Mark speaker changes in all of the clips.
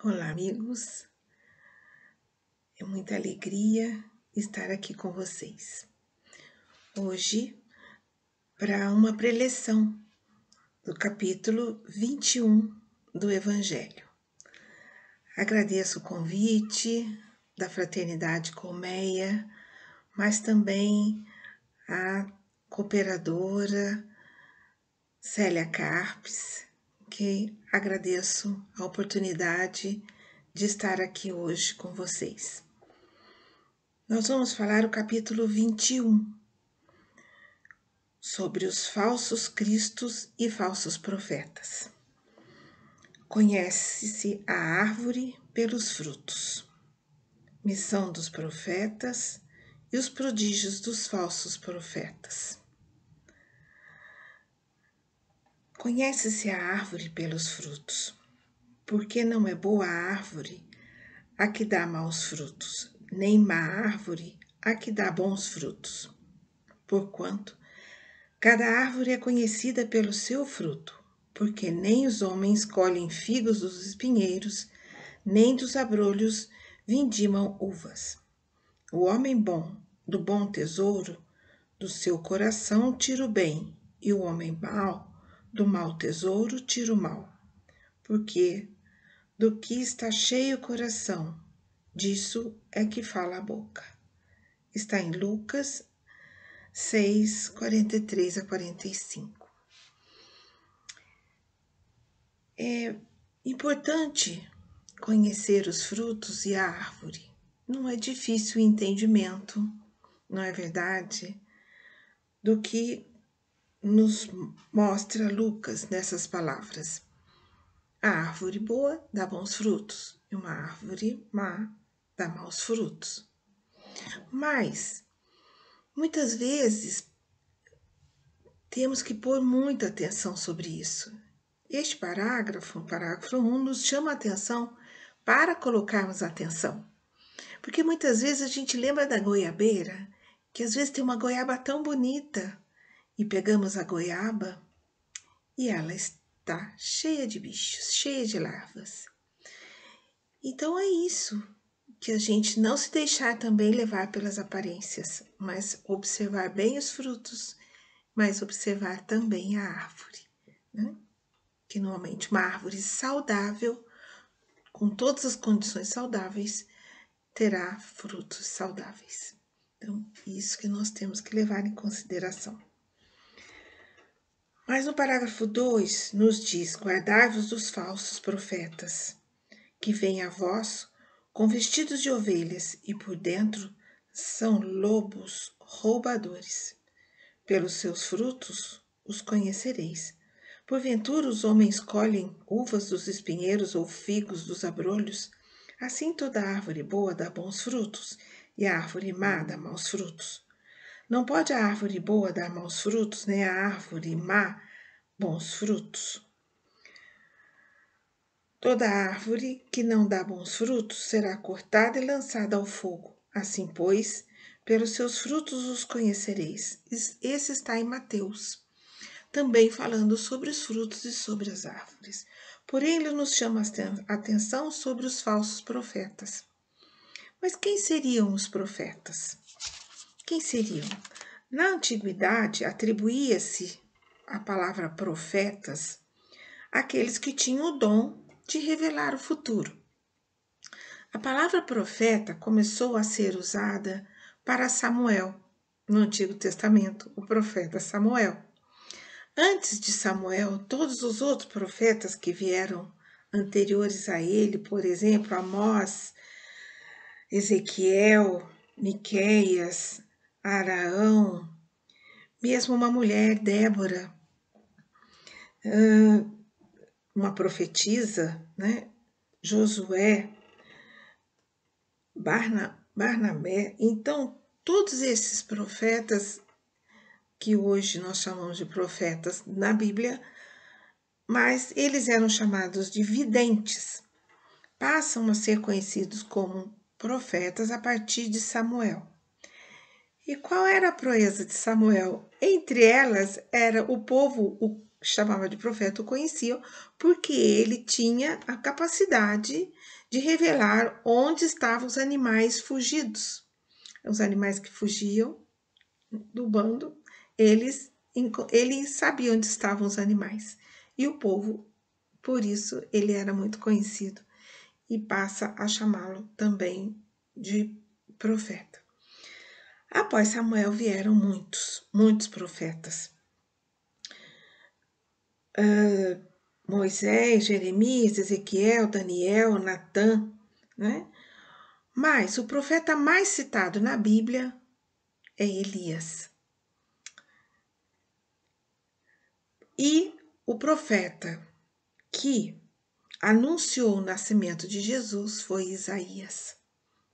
Speaker 1: Olá, amigos. É muita alegria estar aqui com vocês. Hoje, para uma preleção do capítulo 21 do Evangelho. Agradeço o convite da Fraternidade Colmeia, mas também a cooperadora Célia Carpes, que agradeço a oportunidade de estar aqui hoje com vocês. Nós vamos falar o capítulo 21, sobre os falsos cristos e falsos profetas. Conhece-se a árvore pelos frutos. Missão dos profetas e os prodígios dos falsos profetas. Conhece-se a árvore pelos frutos, porque não é boa árvore a que dá maus frutos, nem má árvore a que dá bons frutos. Porquanto cada árvore é conhecida pelo seu fruto, porque nem os homens colhem figos dos espinheiros, nem dos abrolhos vindimam uvas. O homem bom, do bom tesouro, do seu coração tira o bem, e o homem mau, do mau tesouro tira o mal. Porque do que está cheio o coração, disso é que fala a boca. Está em Lucas 6, 43 a 45. É importante conhecer os frutos e a árvore. Não é difícil o entendimento, não é verdade? Do que nos mostra Lucas nessas palavras. A árvore boa dá bons frutos e uma árvore má dá maus frutos. Mas, muitas vezes, temos que pôr muita atenção sobre isso. Este parágrafo, parágrafo 1, nos chama a atenção para colocarmos atenção. Porque muitas vezes a gente lembra da goiabeira, que às vezes tem uma goiaba tão bonita, e pegamos a goiaba e ela está cheia de bichos, cheia de larvas. Então é isso, que a gente não se deixar também levar pelas aparências, mas observar bem os frutos, mas observar também a árvore, né? Que normalmente uma árvore saudável, com todas as condições saudáveis, terá frutos saudáveis. Então, isso que nós temos que levar em consideração. Mas no parágrafo 2 nos diz: guardai-vos dos falsos profetas, que vêm a vós com vestidos de ovelhas e por dentro são lobos roubadores. Pelos seus frutos os conhecereis. Porventura os homens colhem uvas dos espinheiros ou figos dos abrolhos? Assim toda árvore boa dá bons frutos, e a árvore má dá maus frutos. Não pode a árvore boa dar maus frutos, nem a árvore má bons frutos. Toda árvore que não dá bons frutos será cortada e lançada ao fogo. Assim, pois, pelos seus frutos os conhecereis. Esse está em Mateus, também falando sobre os frutos e sobre as árvores. Porém, ele nos chama a atenção sobre os falsos profetas. Mas quem seriam os profetas? Quem seriam? Na antiguidade, atribuía-se a palavra profetas àqueles que tinham o dom de revelar o futuro. A palavra profeta começou a ser usada para Samuel, no Antigo Testamento, o profeta Samuel. Antes de Samuel, todos os outros profetas que vieram anteriores a ele, por exemplo, Amós, Ezequiel, Miqueias, Araão, mesmo uma mulher, Débora, uma profetisa, né? Josué, Barnabé. Então, todos esses profetas, que hoje nós chamamos de profetas na Bíblia, mas eles eram chamados de videntes, passam a ser conhecidos como profetas a partir de Samuel. E qual era a proeza de Samuel? Entre elas era o povo, chamava de profeta o conheciam, porque ele tinha a capacidade de revelar onde estavam os animais fugidos. Os animais que fugiam do bando, ele sabia onde estavam os animais. E o povo, por isso, ele era muito conhecido e passa a chamá-lo também de profeta. Após Samuel vieram muitos profetas. Moisés, Jeremias, Ezequiel, Daniel, Natã, né? Mas o profeta mais citado na Bíblia é Elias. E o profeta que anunciou o nascimento de Jesus foi Isaías.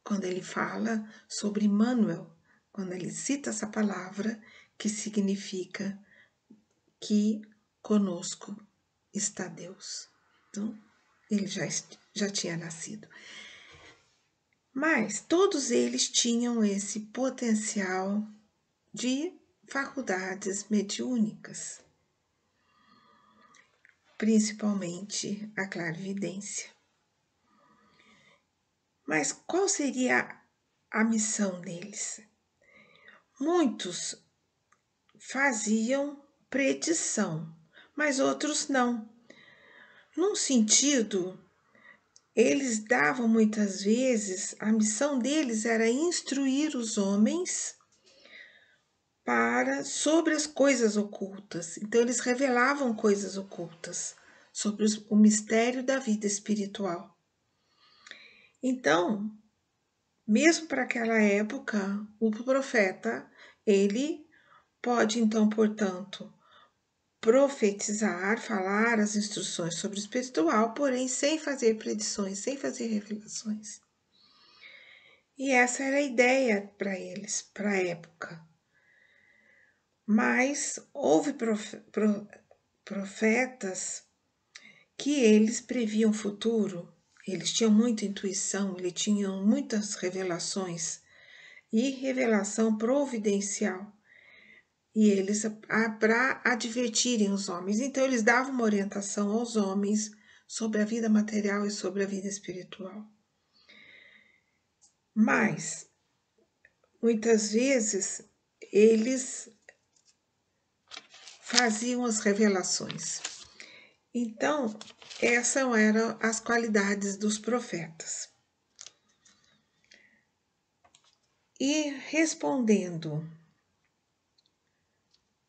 Speaker 1: Quando ele fala sobre Emmanuel, quando ele cita essa palavra que significa que conosco está Deus. Então, ele já tinha nascido. Mas todos eles tinham esse potencial de faculdades mediúnicas, principalmente a clarividência. Mas qual seria a missão deles? Muitos faziam predição, mas outros não. Num sentido, eles davam muitas vezes, a missão deles era instruir os homens sobre as coisas ocultas. Então eles revelavam coisas ocultas sobre o mistério da vida espiritual. Então, mesmo para aquela época, o profeta, ele pode então, portanto, profetizar, falar as instruções sobre o espiritual, porém sem fazer predições, sem fazer revelações. E essa era a ideia para eles, para a época. Mas houve profetas que eles previam o futuro, eles tinham muita intuição, eles tinham muitas revelações e revelação providencial. E eles, para advertirem os homens, então eles davam uma orientação aos homens sobre a vida material e sobre a vida espiritual. Mas, muitas vezes, eles faziam as revelações. Então, essas eram as qualidades dos profetas. E respondendo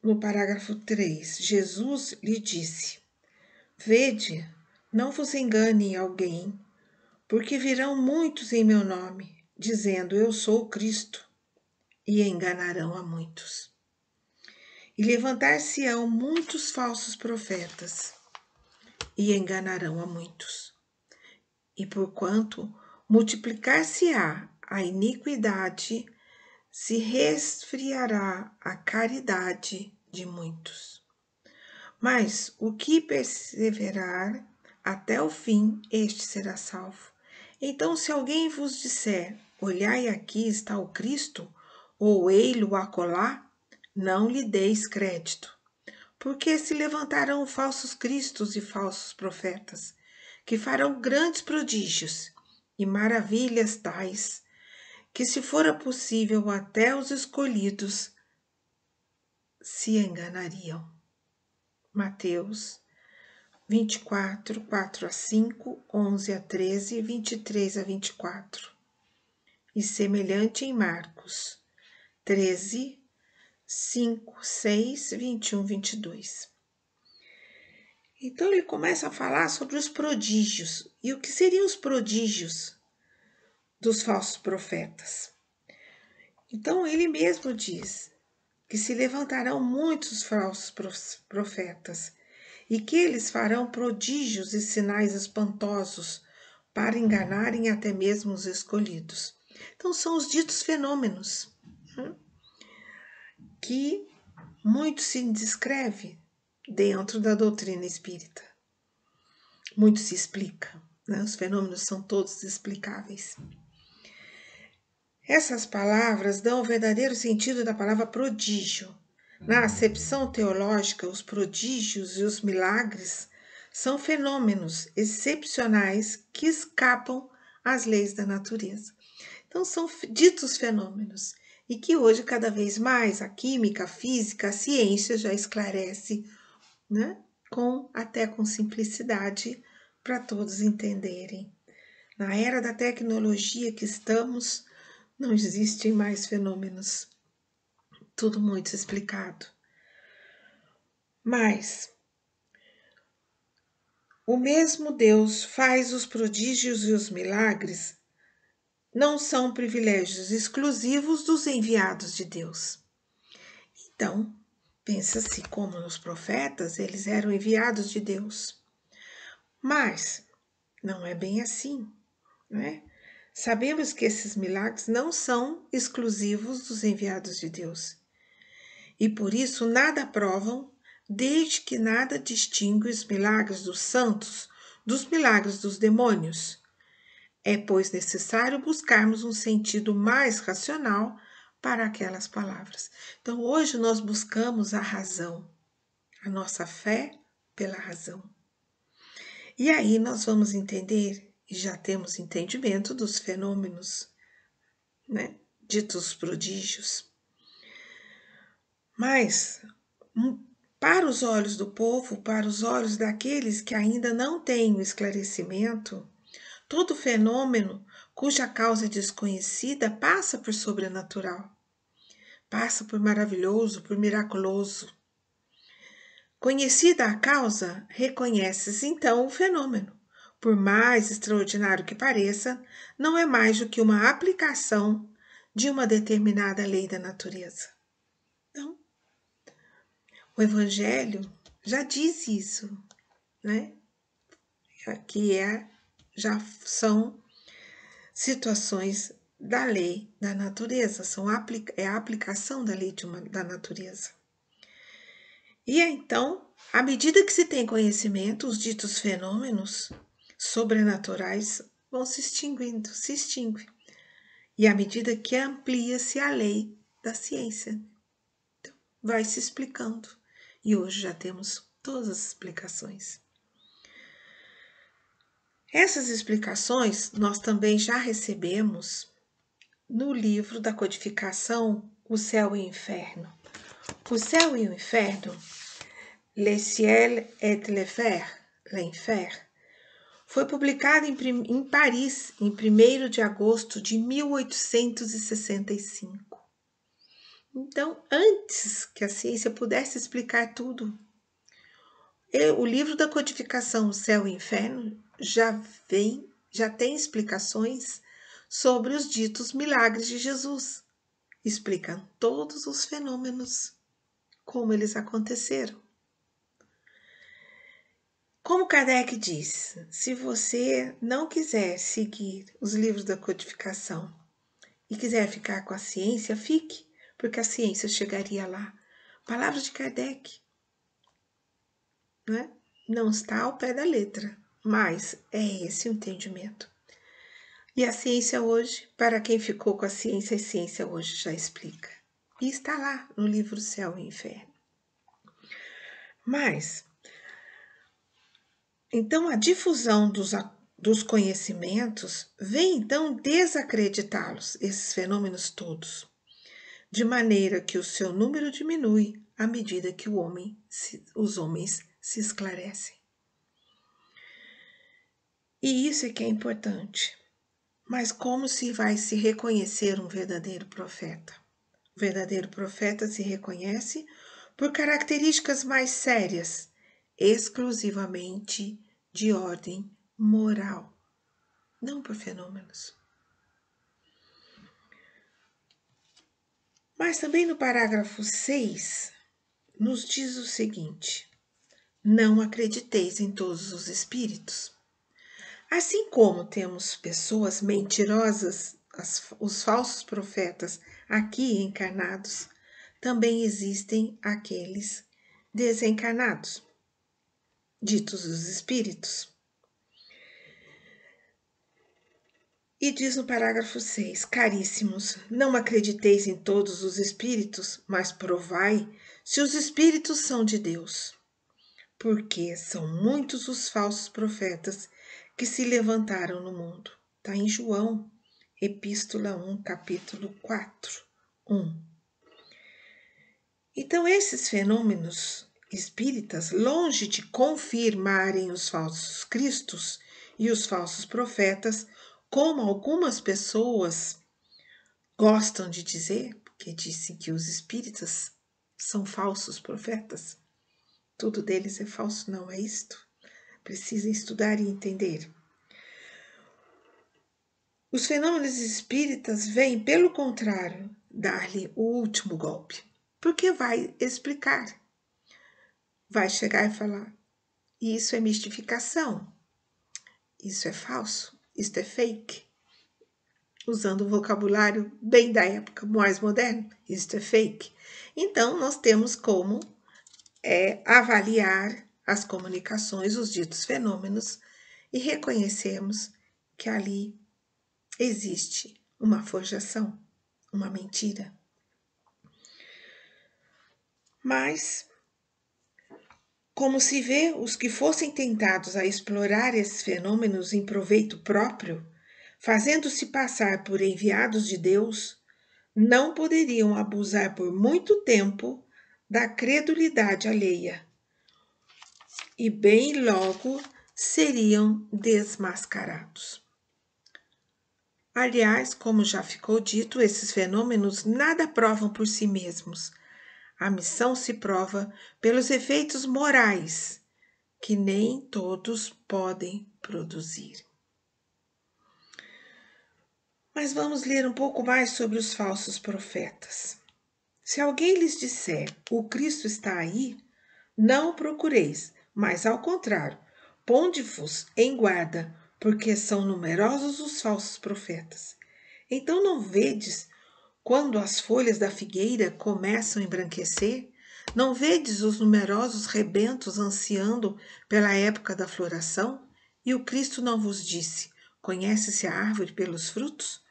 Speaker 1: no parágrafo 3, Jesus lhe disse: Vede, não vos engane alguém, porque virão muitos em meu nome, dizendo eu sou o Cristo, e enganarão a muitos. E levantar-se-ão muitos falsos profetas, e enganarão a muitos. E porquanto multiplicar-se-á a iniquidade, se resfriará a caridade de muitos. Mas o que perseverar até o fim, este será salvo. Então, se alguém vos disser, olhai aqui está o Cristo, ou ei-lo acolá, não lhe deis crédito, porque se levantarão falsos cristos e falsos profetas, que farão grandes prodígios e maravilhas tais, que se fora possível até os escolhidos se enganariam. Mateus 24, 4 a 5, 11 a 13, 23 a 24. E semelhante em Marcos 13, 5, 6, 21, 22. Então ele começa a falar sobre os prodígios. E o que seriam os prodígios dos falsos profetas? Então ele mesmo diz que se levantarão muitos falsos profetas e que eles farão prodígios e sinais espantosos para enganarem até mesmo os escolhidos. Então são os ditos fenômenos que muito se descreve dentro da doutrina espírita. Muito se explica, né? Os fenômenos são todos explicáveis. Essas palavras dão o verdadeiro sentido da palavra prodígio. Na acepção teológica, os prodígios e os milagres são fenômenos excepcionais que escapam às leis da natureza. Então, são ditos fenômenos e que hoje, cada vez mais, a química, a física, a ciência já esclarece, né? Até com simplicidade, para todos entenderem. Na era da tecnologia que estamos, não existem mais fenômenos. Tudo muito explicado. Mas o mesmo Deus faz os prodígios e os milagres, não são privilégios exclusivos dos enviados de Deus. Então, pensa-se como nos profetas, eles eram enviados de Deus. Mas não é bem assim, né? Sabemos que esses milagres não são exclusivos dos enviados de Deus. E por isso nada provam, desde que nada distingue os milagres dos santos dos milagres dos demônios. É, pois, necessário buscarmos um sentido mais racional para aquelas palavras. Então, hoje nós buscamos a razão, a nossa fé pela razão. E aí nós vamos entender, e já temos entendimento dos fenômenos, né, ditos prodígios. Mas, para os olhos do povo, para os olhos daqueles que ainda não têm o esclarecimento, todo fenômeno cuja causa é desconhecida passa por sobrenatural, passa por maravilhoso, por miraculoso. Conhecida a causa, reconhece-se então o fenômeno. Por mais extraordinário que pareça, não é mais do que uma aplicação de uma determinada lei da natureza. Então, o Evangelho já diz isso, né? Que já são situações da lei da natureza, é a aplicação da lei da natureza. E então, à medida que se tem conhecimento, os ditos fenômenos sobrenaturais vão se extinguindo, se extinguem. E à medida que amplia-se a lei da ciência, então, vai se explicando. E hoje já temos todas as explicações. Essas explicações nós também já recebemos no livro da codificação O Céu e o Inferno. O Céu e o Inferno, Le Ciel et l'Enfer, foi publicado em Paris em 1º de agosto de 1865. Então, antes que a ciência pudesse explicar tudo, o livro da codificação O Céu e o Inferno já tem explicações sobre os ditos milagres de Jesus. Explicam todos os fenômenos, como eles aconteceram. Como Kardec diz, se você não quiser seguir os livros da codificação e quiser ficar com a ciência, fique, porque a ciência chegaria lá. Palavras de Kardec, né? Não está ao pé da letra, mas é esse o entendimento. E a ciência hoje, para quem ficou com a ciência hoje já explica. E está lá no livro Céu e Inferno. Mas, então, a difusão dos conhecimentos vem, então, desacreditá-los, esses fenômenos todos, de maneira que o seu número diminui à medida que os homens se esclarecem. E isso é que é importante. Mas como se vai se reconhecer um verdadeiro profeta? O verdadeiro profeta se reconhece por características mais sérias, exclusivamente de ordem moral, não por fenômenos. Mas também no parágrafo 6, nos diz o seguinte: não acrediteis em todos os espíritos. Assim como temos pessoas mentirosas, os falsos profetas aqui encarnados, também existem aqueles desencarnados, ditos os espíritos. E diz no parágrafo 6, caríssimos, não acrediteis em todos os espíritos, mas provai se os espíritos são de Deus, porque são muitos os falsos profetas que se levantaram no mundo. Está em João, Epístola 1, capítulo 4, 1. Então, esses fenômenos espíritas, longe de confirmarem os falsos cristos e os falsos profetas, como algumas pessoas gostam de dizer, porque dizem que os espíritas são falsos profetas, tudo deles é falso, não é isto? Precisa estudar e entender. Os fenômenos espíritas vêm, pelo contrário, dar-lhe o último golpe, porque vai explicar, vai chegar e falar: isso é mistificação, isso é falso, isso é fake. Usando o vocabulário bem da época, mais moderno, isso é fake. Então, nós temos como avaliar as comunicações, os ditos fenômenos, e reconhecermos que ali existe uma forjação, uma mentira. Mas, como se vê, os que fossem tentados a explorar esses fenômenos em proveito próprio, fazendo-se passar por enviados de Deus, não poderiam abusar por muito tempo da credulidade alheia, e bem logo seriam desmascarados. Aliás, como já ficou dito, esses fenômenos nada provam por si mesmos. A missão se prova pelos efeitos morais, que nem todos podem produzir. Mas vamos ler um pouco mais sobre os falsos profetas. Se alguém lhes disser, o Cristo está aí, não o procureis, mas ao contrário, ponde-vos em guarda, porque são numerosos os falsos profetas. Então não vedes quando as folhas da figueira começam a embranquecer? Não vedes os numerosos rebentos ansiando pela época da floração? E o Cristo não vos disse, conhece-se a árvore pelos frutos?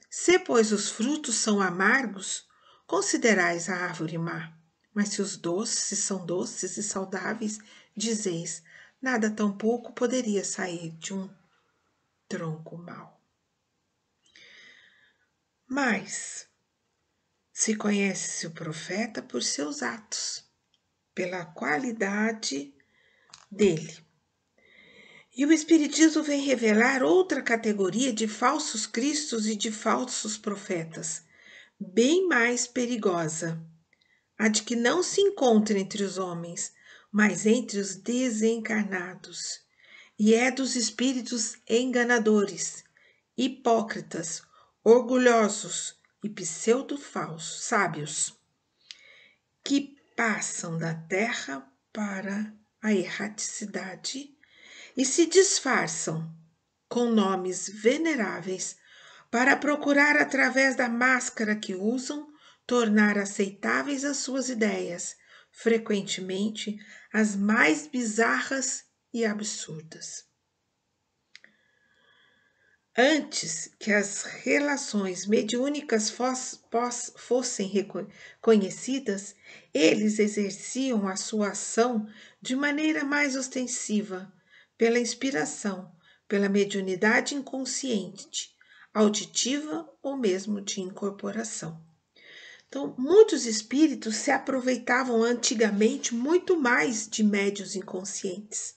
Speaker 1: Se, pois, os frutos são amargos, considerais a árvore má. Mas se são doces e saudáveis, dizeis, nada tampouco poderia sair de um tronco mau. Mas se conhece o profeta por seus atos, pela qualidade dele. E o Espiritismo vem revelar outra categoria de falsos cristos e de falsos profetas, bem mais perigosa, a de que não se encontra entre os homens, mas entre os desencarnados, e é dos espíritos enganadores, hipócritas, orgulhosos e pseudo-falsos, sábios, que passam da terra para a erraticidade e se disfarçam com nomes veneráveis para procurar, através da máscara que usam, tornar aceitáveis as suas ideias, frequentemente as mais bizarras e absurdas. Antes que as relações mediúnicas fossem conhecidas, eles exerciam a sua ação de maneira mais ostensiva, pela inspiração, pela mediunidade inconsciente, auditiva ou mesmo de incorporação. Então, muitos espíritos se aproveitavam antigamente muito mais de médiuns inconscientes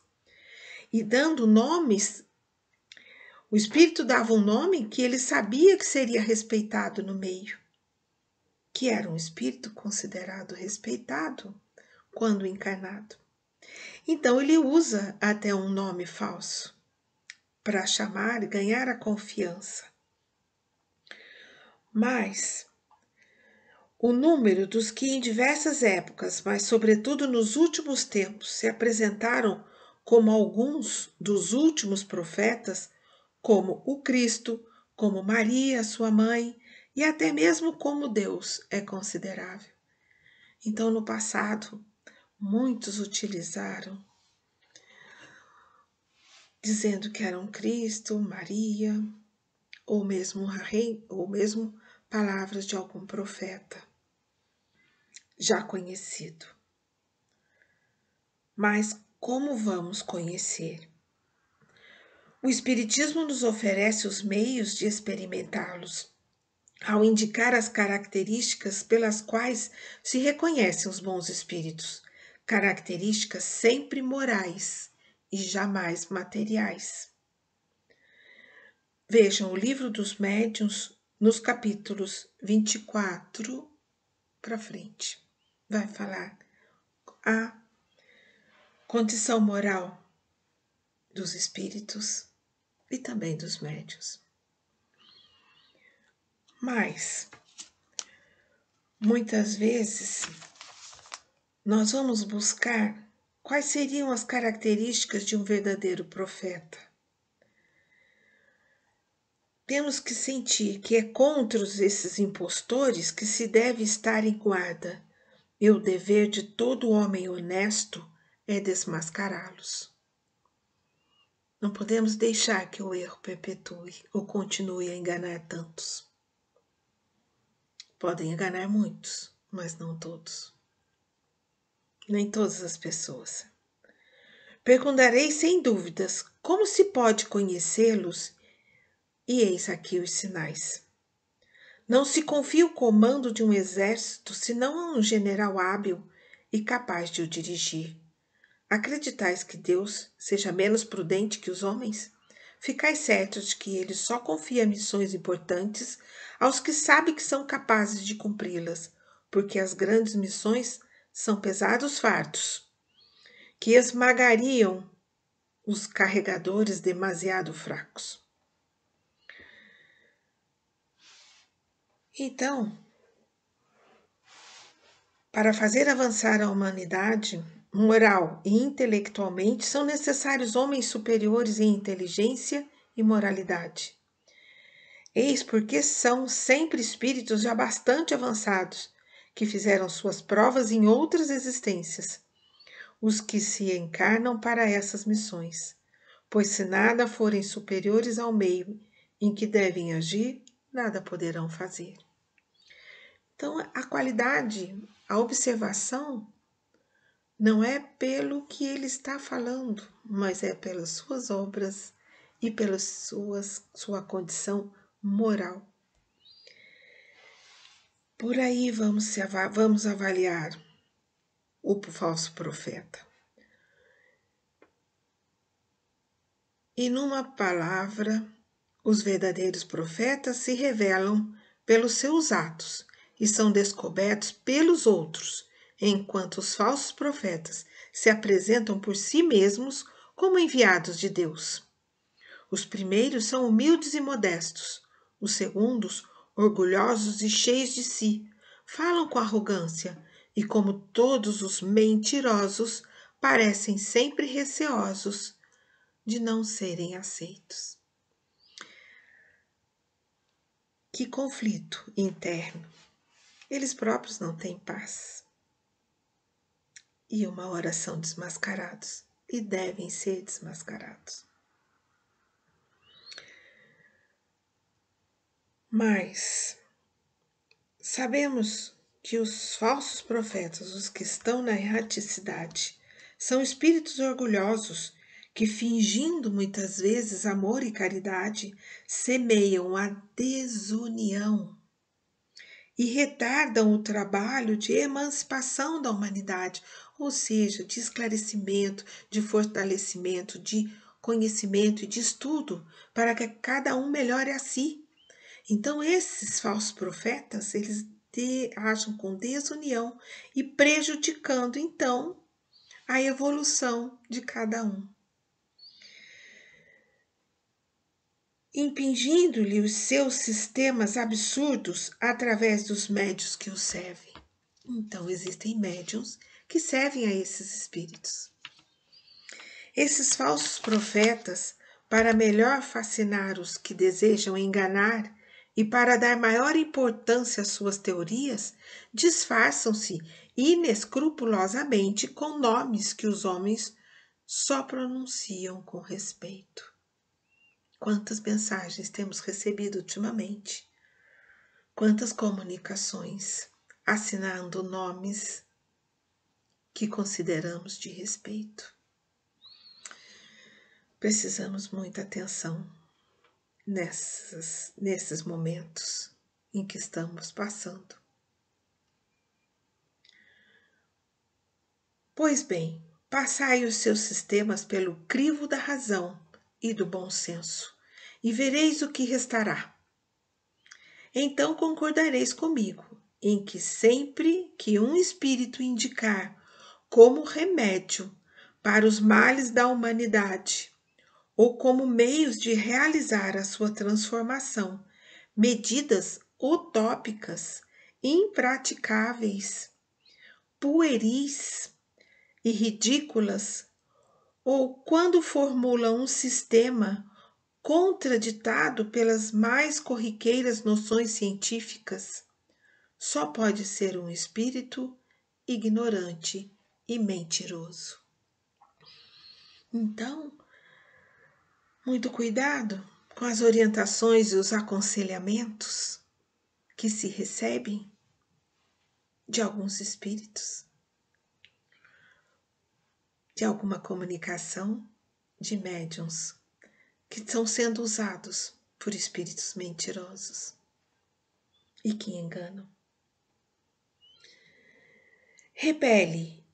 Speaker 1: e dando nomes. O espírito dava um nome que ele sabia que seria respeitado no meio, que era um espírito considerado respeitado quando encarnado. Então ele usa até um nome falso para chamar e ganhar a confiança. Mas o número dos que em diversas épocas, mas sobretudo nos últimos tempos, se apresentaram como alguns dos últimos profetas, como o Cristo, como Maria, sua mãe, e até mesmo como Deus é considerável. Então, no passado, muitos utilizaram, dizendo que eram Cristo, Maria, ou mesmo palavras de algum profeta. já conhecido. Mas como vamos conhecer? O Espiritismo nos oferece os meios de experimentá-los, ao indicar as características pelas quais se reconhecem os bons espíritos, características sempre morais e jamais materiais. Vejam o Livro dos Médiuns, nos capítulos 24 para frente. Vai falar a condição moral dos espíritos e também dos médiuns. Mas, muitas vezes, nós vamos buscar quais seriam as características de um verdadeiro profeta. Temos que sentir que é contra esses impostores que se deve estar em guarda, e o dever de todo homem honesto é desmascará-los. Não podemos deixar que o erro perpetue ou continue a enganar tantos. Podem enganar muitos, mas não todos. Nem todas as pessoas. Perguntarei sem dúvidas como se pode conhecê-los, e eis aqui os sinais. Não se confia o comando de um exército senão a um general hábil e capaz de o dirigir. Acreditais que Deus seja menos prudente que os homens? Ficais certos de que ele só confia missões importantes aos que sabe que são capazes de cumpri-las, porque as grandes missões são pesados fardos, que esmagariam os carregadores demasiado fracos. Então, para fazer avançar a humanidade, moral e intelectualmente, são necessários homens superiores em inteligência e moralidade. Eis porque são sempre espíritos já bastante avançados, que fizeram suas provas em outras existências, os que se encarnam para essas missões, pois se nada forem superiores ao meio em que devem agir, nada poderão fazer. Então, a qualidade, a observação, não é pelo que ele está falando, mas é pelas suas obras e pela sua condição moral. Por aí vamos avaliar o falso profeta. E numa palavra, os verdadeiros profetas se revelam pelos seus atos e são descobertos pelos outros, enquanto os falsos profetas se apresentam por si mesmos como enviados de Deus. Os primeiros são humildes e modestos, os segundos, orgulhosos e cheios de si, falam com arrogância e, como todos os mentirosos, parecem sempre receosos de não serem aceitos. Que conflito interno! Eles próprios não têm paz. E uma hora são desmascarados e devem ser desmascarados. Mas sabemos que os falsos profetas, os que estão na erraticidade, são espíritos orgulhosos que, fingindo muitas vezes amor e caridade, semeiam a desunião e retardam o trabalho de emancipação da humanidade, ou seja, de esclarecimento, de fortalecimento, de conhecimento e de estudo, para que cada um melhore a si. Então, esses falsos profetas, eles agem com desunião e prejudicando, então, a evolução de cada um. Impingindo-lhe os seus sistemas absurdos através dos médiuns que o servem. Então, existem médiuns que servem a esses espíritos. Esses falsos profetas, para melhor fascinar os que desejam enganar e para dar maior importância às suas teorias, disfarçam-se inescrupulosamente com nomes que os homens só pronunciam com respeito. Quantas mensagens temos recebido ultimamente? Quantas comunicações? assinando nomes que consideramos de respeito. Precisamos muita atenção nesses momentos em que estamos passando. Pois bem, passai os seus sistemas pelo crivo da razão e do bom senso, e vereis o que restará. Então concordareis comigo em que sempre que um espírito indicar como remédio para os males da humanidade, ou como meios de realizar a sua transformação, medidas utópicas, impraticáveis, pueris e ridículas, ou quando formula um sistema contraditado pelas mais corriqueiras noções científicas, só pode ser um espírito ignorante e mentiroso. Então, muito cuidado com as orientações e os aconselhamentos que se recebem de alguns espíritos, de alguma comunicação de médiuns que estão sendo usados por espíritos mentirosos e que enganam. Repele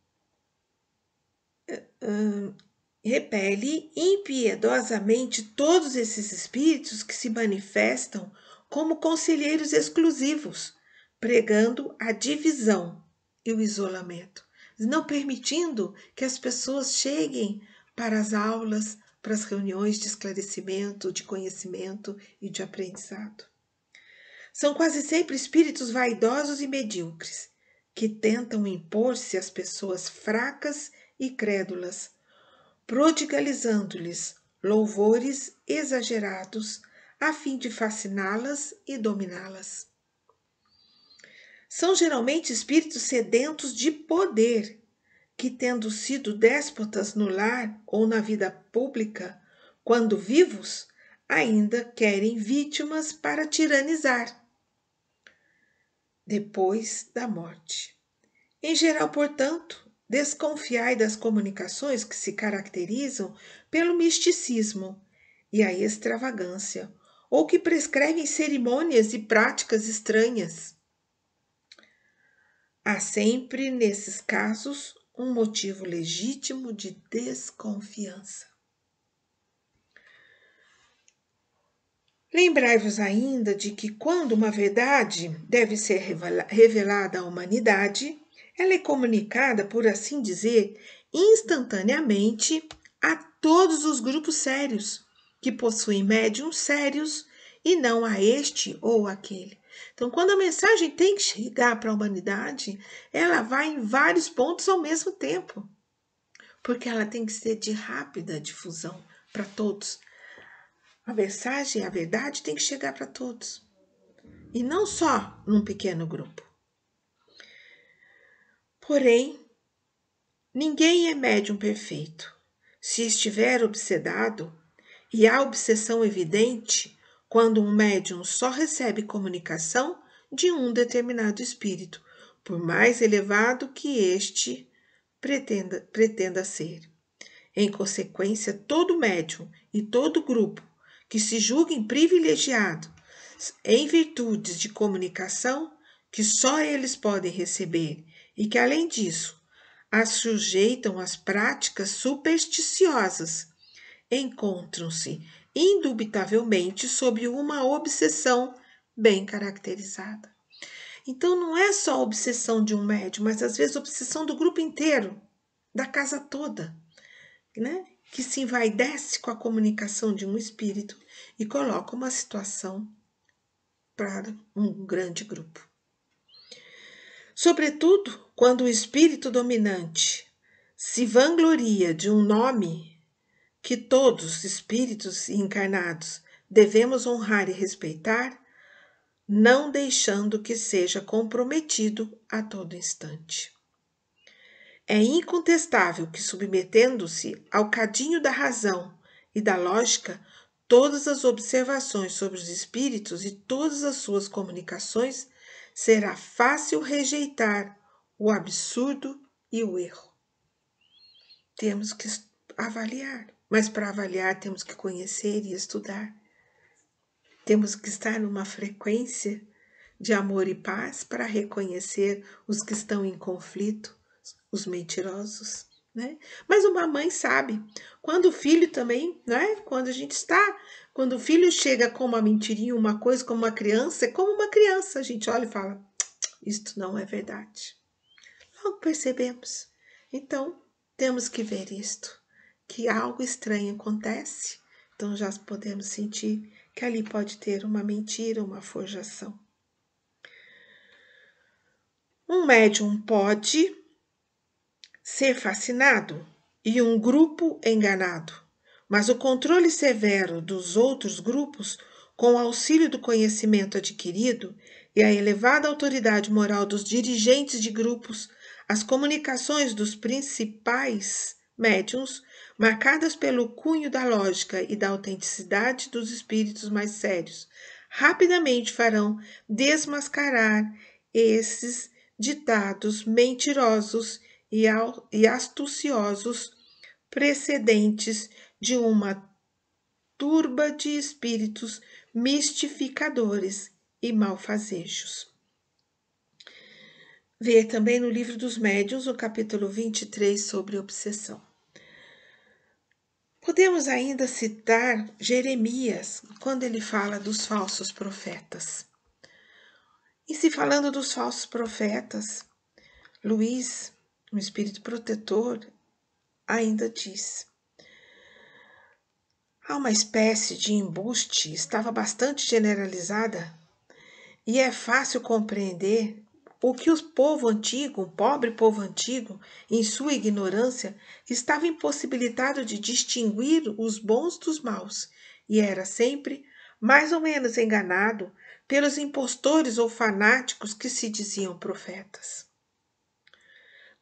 Speaker 1: impiedosamente todos esses espíritos que se manifestam como conselheiros exclusivos, pregando a divisão e o isolamento, não permitindo que as pessoas cheguem para as aulas, para as reuniões de esclarecimento, de conhecimento e de aprendizado. São quase sempre espíritos vaidosos e medíocres, que tentam impor-se às pessoas fracas e crédulas, prodigalizando-lhes louvores exagerados a fim de fasciná-las e dominá-las. São geralmente espíritos sedentos de poder, que, tendo sido déspotas no lar ou na vida pública, quando vivos, ainda querem vítimas para tiranizar depois da morte. Em geral, portanto, desconfiai das comunicações que se caracterizam pelo misticismo e a extravagância, ou que prescrevem cerimônias e práticas estranhas. Há sempre, nesses casos, um motivo legítimo de desconfiança. Lembrai-vos ainda de que, quando uma verdade deve ser revelada à humanidade, ela é comunicada, por assim dizer, instantaneamente a todos os grupos sérios, que possuem médiums sérios, e não a este ou aquele. Então, quando a mensagem tem que chegar para a humanidade, ela vai em vários pontos ao mesmo tempo, porque ela tem que ser de rápida difusão para todos. A mensagem, a verdade tem que chegar para todos, e não só num pequeno grupo. Porém, ninguém é médium perfeito. Se estiver obsedado, e há obsessão evidente quando um médium só recebe comunicação de um determinado espírito, por mais elevado que este pretenda ser. Em consequência, todo médium e todo grupo que se julguem privilegiados em virtudes de comunicação que só eles podem receber e que, além disso, as sujeitam às práticas supersticiosas, encontram-se indubitavelmente sob uma obsessão bem caracterizada. Então, não é só a obsessão de um médium, mas às vezes a obsessão do grupo inteiro, da casa toda, né? Que se envaidece com a comunicação de um espírito e coloca uma situação para um grande grupo. Sobretudo, quando o espírito dominante se vangloria de um nome que todos os espíritos encarnados devemos honrar e respeitar, não deixando que seja comprometido a todo instante. É incontestável que, submetendo-se ao cadinho da razão e da lógica, todas as observações sobre os espíritos e todas as suas comunicações será fácil rejeitar o absurdo e o erro. Temos que avaliar, mas para avaliar temos que conhecer e estudar. Temos que estar numa frequência de amor e paz para reconhecer os que estão em conflito, os mentirosos, né? Mas uma mãe sabe, quando o filho também, né? Quando o filho chega com uma mentirinha, uma coisa como uma criança, é como uma criança, a gente olha e fala, isto não é verdade. Logo percebemos. Então, temos que ver isto, que algo estranho acontece, então já podemos sentir que ali pode ter uma mentira, uma forjação. Um médium pode ser fascinado e um grupo enganado, mas o controle severo dos outros grupos, com o auxílio do conhecimento adquirido e a elevada autoridade moral dos dirigentes de grupos, as comunicações dos principais médiuns, marcadas pelo cunho da lógica e da autenticidade dos espíritos mais sérios, rapidamente farão desmascarar esses ditados mentirosos e astuciosos precedentes de uma turba de espíritos mistificadores e malfazejos. Vê também no livro dos Médiuns, o capítulo 23, sobre obsessão. Podemos ainda citar Jeremias, quando ele fala dos falsos profetas. E se falando dos falsos profetas, Luís, um espírito protetor, ainda diz: há uma espécie de embuste, estava bastante generalizada, e é fácil compreender o que o povo antigo, o pobre povo antigo, em sua ignorância, estava impossibilitado de distinguir os bons dos maus, e era sempre mais ou menos enganado pelos impostores ou fanáticos que se diziam profetas.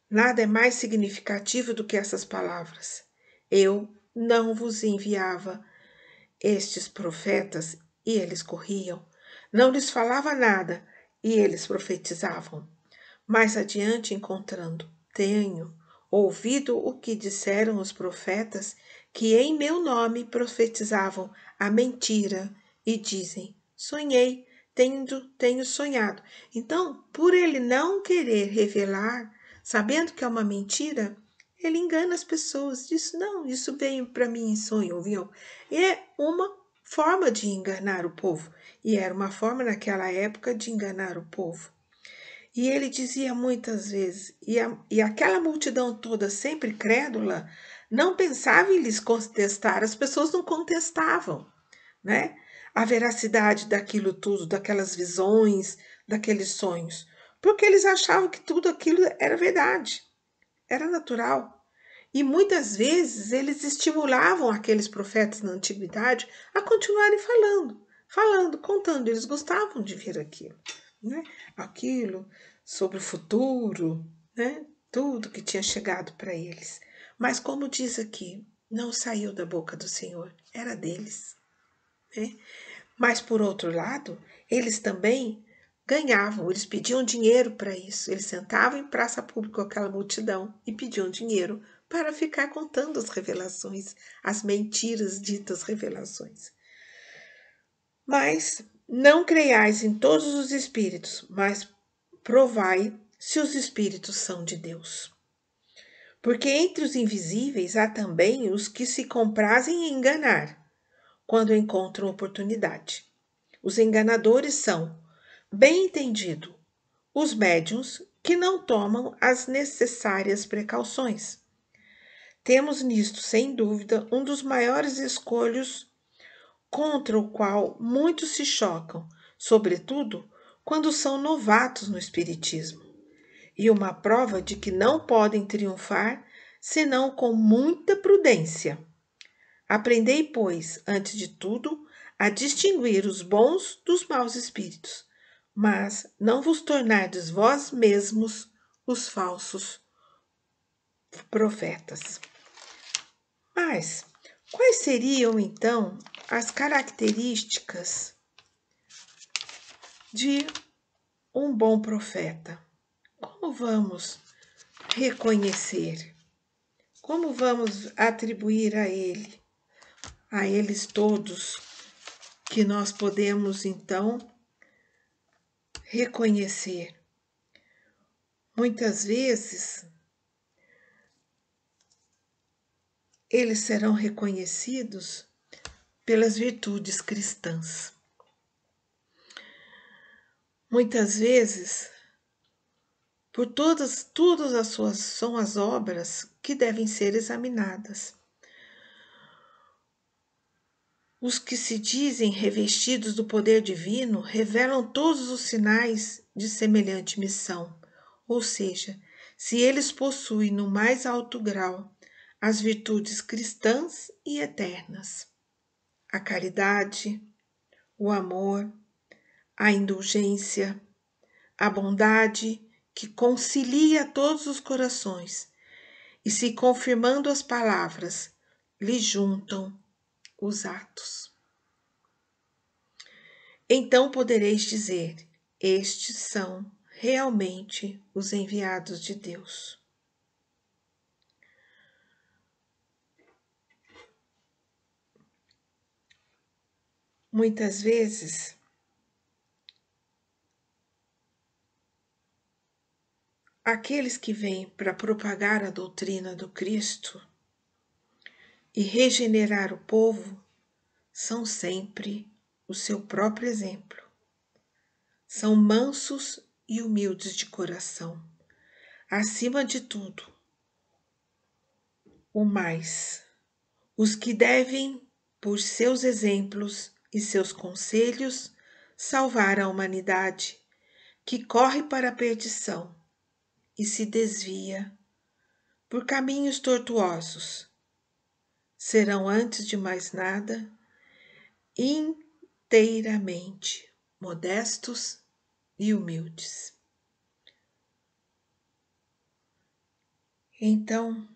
Speaker 1: Nada é mais significativo do que essas palavras. Eu não vos enviava estes profetas e eles corriam. Não lhes falava nada e eles profetizavam. Mais adiante, encontrando, tenho ouvido o que disseram os profetas que em meu nome profetizavam a mentira e dizem, sonhei, tenho sonhado. Então, por ele não querer revelar, sabendo que é uma mentira, ele engana as pessoas, diz, não, isso veio para mim em sonho, viu? É uma forma de enganar o povo, e era uma forma naquela época de enganar o povo. E ele dizia muitas vezes, e aquela multidão toda sempre crédula, não pensava em lhes contestar, as pessoas não contestavam, né? A veracidade daquilo tudo, daquelas visões, daqueles sonhos, porque eles achavam que tudo aquilo era verdade, era natural. E muitas vezes eles estimulavam aqueles profetas na antiguidade a continuarem falando, contando. Eles gostavam de ver aquilo, né? Aquilo sobre o futuro, né? Tudo que tinha chegado para eles. Mas como diz aqui, não saiu da boca do Senhor, era deles, né? Mas por outro lado, eles também ganhavam, eles pediam dinheiro para isso. Eles sentavam em praça pública com aquela multidão e pediam dinheiro para ficar contando as revelações, as mentiras ditas revelações. Mas não creiais em todos os espíritos, mas provai se os espíritos são de Deus. Porque entre os invisíveis há também os que se comprazem em enganar, quando encontram oportunidade. Os enganadores são, bem entendido, os médiuns que não tomam as necessárias precauções. Temos nisto, sem dúvida, um dos maiores escolhos contra o qual muitos se chocam, sobretudo quando são novatos no espiritismo, e uma prova de que não podem triunfar senão com muita prudência. Aprendei, pois, antes de tudo, a distinguir os bons dos maus espíritos, mas não vos tornardes vós mesmos os falsos profetas. Mas quais seriam, então, as características de um bom profeta? Como vamos reconhecer? Como vamos atribuir a eles todos, que nós podemos então reconhecer? Muitas vezes eles serão reconhecidos pelas virtudes cristãs. Muitas vezes, por todas as suas são as obras que devem ser examinadas. Os que se dizem revestidos do poder divino revelam todos os sinais de semelhante missão, ou seja, se eles possuem no mais alto grau as virtudes cristãs e eternas, a caridade, o amor, a indulgência, a bondade que concilia todos os corações, e se confirmando as palavras, lhe juntam os atos. Então podereis dizer: estes são realmente os enviados de Deus. Muitas vezes, aqueles que vêm para propagar a doutrina do Cristo e regenerar o povo são sempre o seu próprio exemplo. São mansos e humildes de coração. Acima de tudo, o mais, os que devem, por seus exemplos e seus conselhos, salvar a humanidade, que corre para a perdição e se desvia por caminhos tortuosos, serão, antes de mais nada, inteiramente modestos e humildes. Então,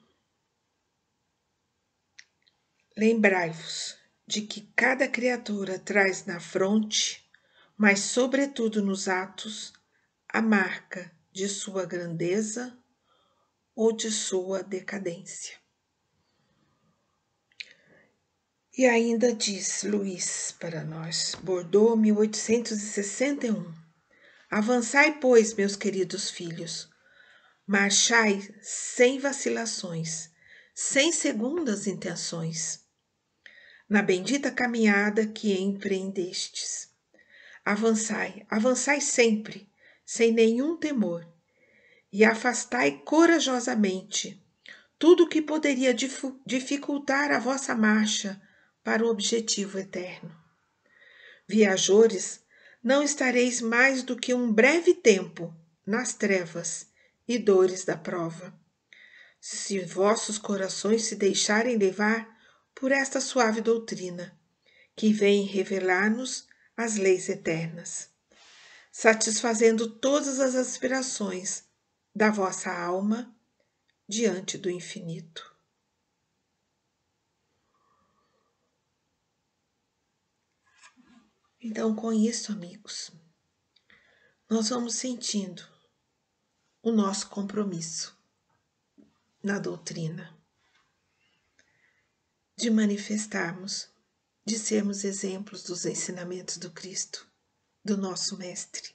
Speaker 1: lembrai-vos de que cada criatura traz na fronte, mas sobretudo nos atos, a marca de sua grandeza ou de sua decadência. E ainda diz Luís para nós, Bordeaux, 1861, avançai, pois, meus queridos filhos, marchai sem vacilações, sem segundas intenções, na bendita caminhada que empreendestes. Avançai, avançai sempre, sem nenhum temor, e afastai corajosamente tudo o que poderia dificultar a vossa marcha para o objetivo eterno. Viajores, não estareis mais do que um breve tempo nas trevas e dores da prova, se vossos corações se deixarem levar por esta suave doutrina, que vem revelar-nos as leis eternas, satisfazendo todas as aspirações da vossa alma diante do infinito. Então, com isso, amigos, nós vamos sentindo o nosso compromisso na doutrina, de manifestarmos, de sermos exemplos dos ensinamentos do Cristo, do nosso Mestre.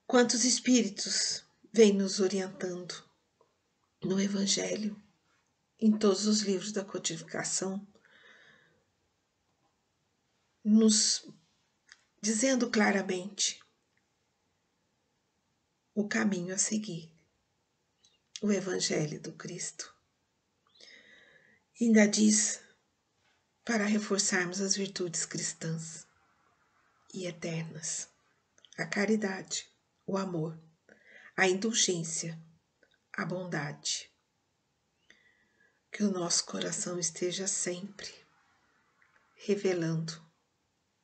Speaker 1: Quantos espíritos vêm nos orientando no Evangelho, em todos os livros da codificação, nos dizendo claramente o caminho a seguir, o Evangelho do Cristo. Ainda diz para reforçarmos as virtudes cristãs e eternas, a caridade, o amor, a indulgência, a bondade. Que o nosso coração esteja sempre revelando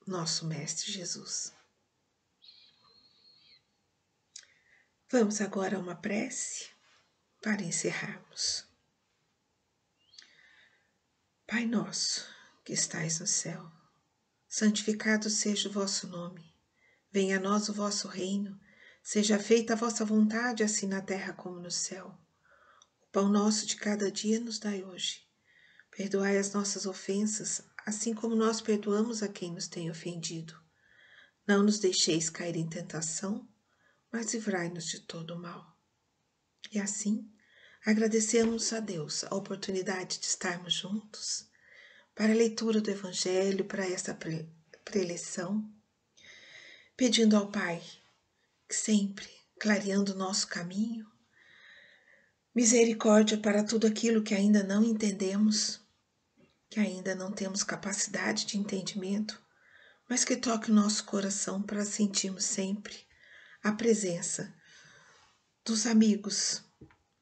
Speaker 1: nosso Mestre Jesus. Vamos agora a uma prece para encerrarmos. Pai nosso, que estais no céu, santificado seja o vosso nome. Venha a nós o vosso reino, seja feita a vossa vontade, assim na terra como no céu. O pão nosso de cada dia nos dai hoje. Perdoai as nossas ofensas, assim como nós perdoamos a quem nos tem ofendido. Não nos deixeis cair em tentação, mas livrai-nos de todo o mal. E assim, agradecemos a Deus a oportunidade de estarmos juntos para a leitura do Evangelho, para esta preleção, pedindo ao Pai que sempre, clareando o nosso caminho, misericórdia para tudo aquilo que ainda não entendemos, que ainda não temos capacidade de entendimento, mas que toque o nosso coração para sentirmos sempre a presença dos amigos,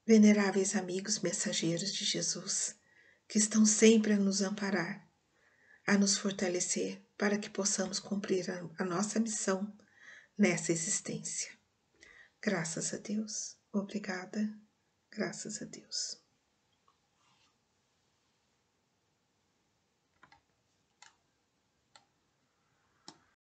Speaker 1: veneráveis amigos mensageiros de Jesus, que estão sempre a nos amparar, a nos fortalecer para que possamos cumprir a nossa missão nessa existência. Graças a Deus. Obrigada. Graças a Deus.